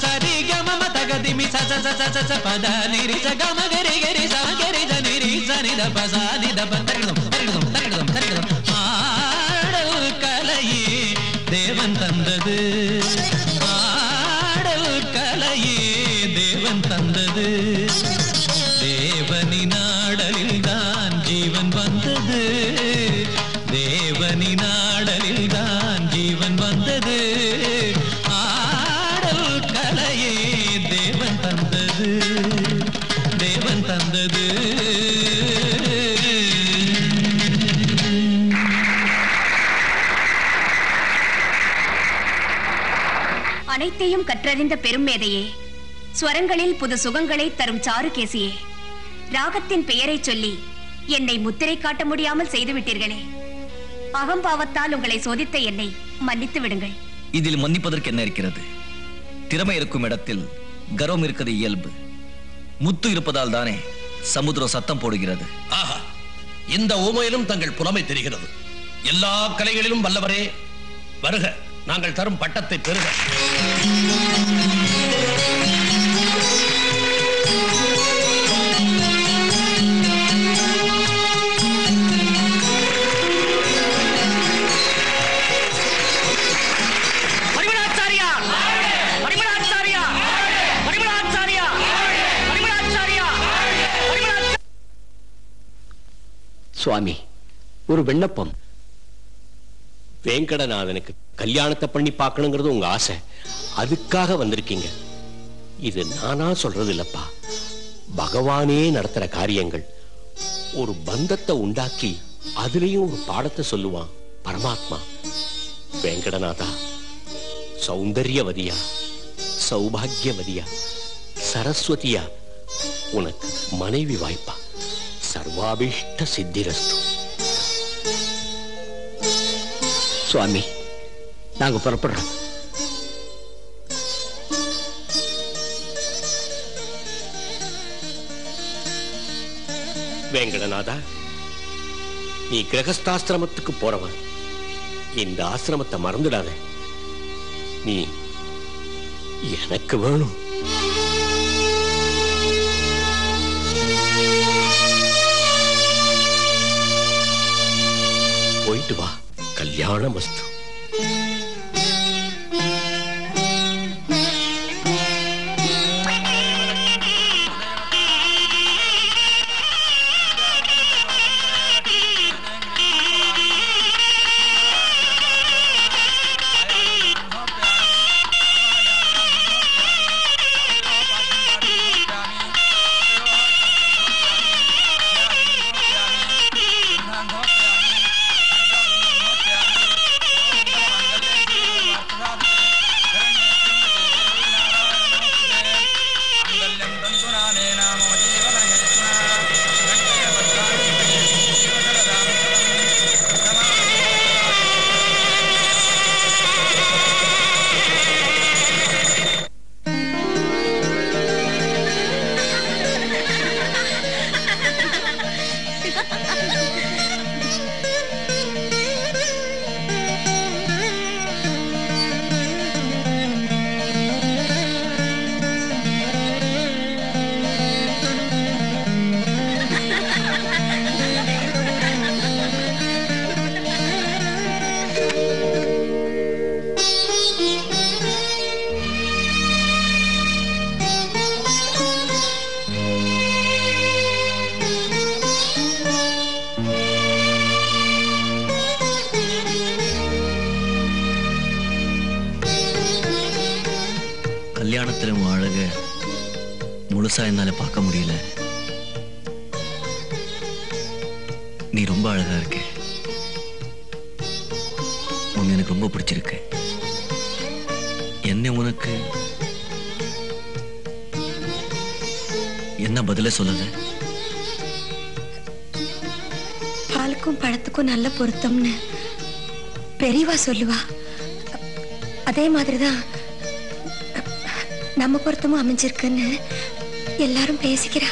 சரி கம தகதிமி பத நிரி சகம கரி கரி சமகரி நிரி சனி தப சாதி தப தரிடம் தரிடம் தரிடம் தரிடம் ஆடல் கலையே தேவன் தந்தது ஆடல் கலையே தேவன் தந்தது தேவனின் ஆடலில் தான் ஜீவன் வந்தது தேவனின் ஆடலில் தான் ஜீவன் வந்தது ஆடல் கலையே தேவன் தந்தது தேவன் தந்தது அனைத்தையும் கற்றறிந்த பெரும் மேதையே, ஸ்வரங்களில் புது சுகங்களை தரும் சாருகேசியே, ராகத்தின் பெயரை சொல்லி என்னை முத்திரை காட்ட முடியாமல் செய்துவிட்டீர்களே. அகம்பாவத்தால் உங்களை சோதித்த என்னை மன்னித்து விடுங்கள். இதில் மன்னிப்பதற்கு என்ன இருக்கிறது? திறமை இருக்கும் இடத்தில் கர்வம் இருக்கிறது இயல்பு. முத்து இருப்பதால் தானே சமுத்திரம் சத்தம் போடுகிறது. ஆஹா, இந்த ஊமையிலும் தங்கள் புலமை தெரிகிறது. எல்லா கலைகளிலும் வல்லவரே, வருக, நாங்கள் தரும் பட்டத்தை பெறுக. சுவாமி, ஒரு விண்ணப்பம். வேங்கடநாதனுக்கு கல்யாணத்தை பண்ணி பார்க்கணுங்கிறது உங்க ஆசை. அதுக்காக வந்திருக்கீங்க. இது நானா சொல்றது இல்லப்பா, பகவானே நடத்துற காரியங்கள். ஒரு பந்தத்தை உண்டாக்கி அதுலயும் ஒரு பாடத்தை சொல்லுவான் பரமாத்மா. வேங்கடநாதா, சௌந்தர்யவதியா, சௌபாகியவதியா, சரஸ்வதியா உனக்கு மனைவி வாய்ப்பா. சர்வாபிஷ்ட சித்திரஸ்து. சுவாமி, நாங்க புறப்படுறோம். வேங்கடநாதா, நீ கிரகஸ்தாசிரமத்துக்கு போறவன். இந்த ஆசிரமத்தை மறந்துடாத. நீ எனக்கு வேணும். போயிட்டு வா. கல்யாணமஸ்து. கல்யாணத்துல உன் அழக முழுசா என்னால பார்க்க முடியல. நீ ரொம்ப அழகா இருக்க. உன்னை எனக்கு ரொம்ப பிடிச்சிருக்கு. என்ன உனக்கு என்ன பதில சொல்லல? பாலுக்கும் பழத்துக்கும் நல்ல பொருத்தம்னு பெரியவா சொல்லுவா. அதே மாதிரிதான் நம்ம பொருத்தமும் அமைஞ்சிருக்குன்னு எல்லாரும் பேசிக்கிறா.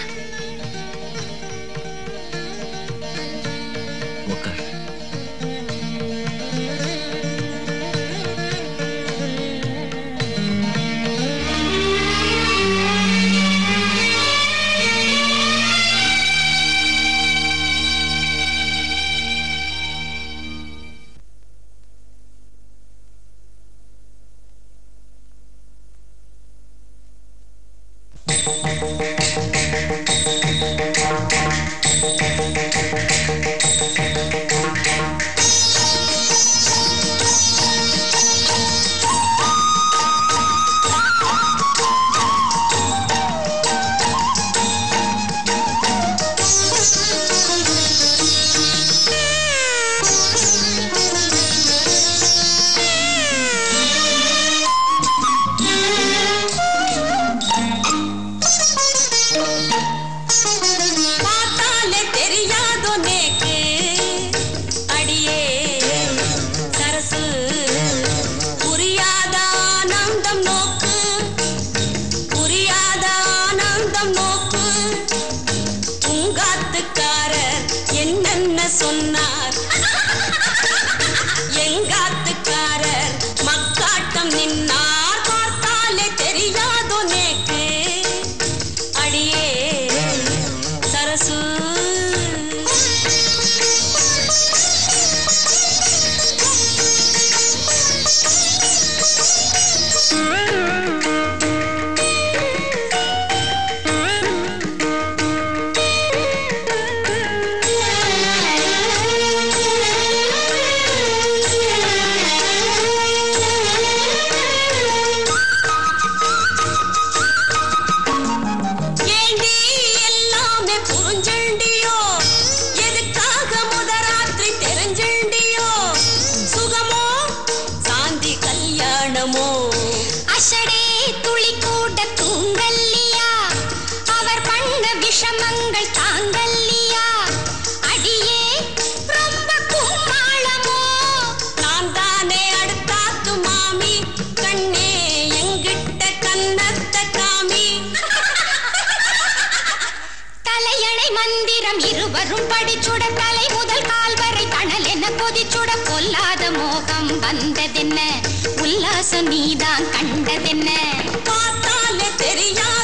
அசடே துளி கூட தூங்கல்லியா அவர் பண்ண விஷமங்கள் தாங்கல்லியா அடியே ரொம்ப கும்மாளமோ நான் தானே அடுத்தாத்து மாமி கண்ணே எங்கிட்ட கண்ணத்த காமி தலையணை மந்திரம் இருவரும் படிச்சுட தலை முதல் கால் வரை தணல் என கொதிச்சுட பொல்லாத மோகம் வந்ததென்ன உல்லாசம் நீதான் கண்டதென்ன பார்த்தாலே தெரியாது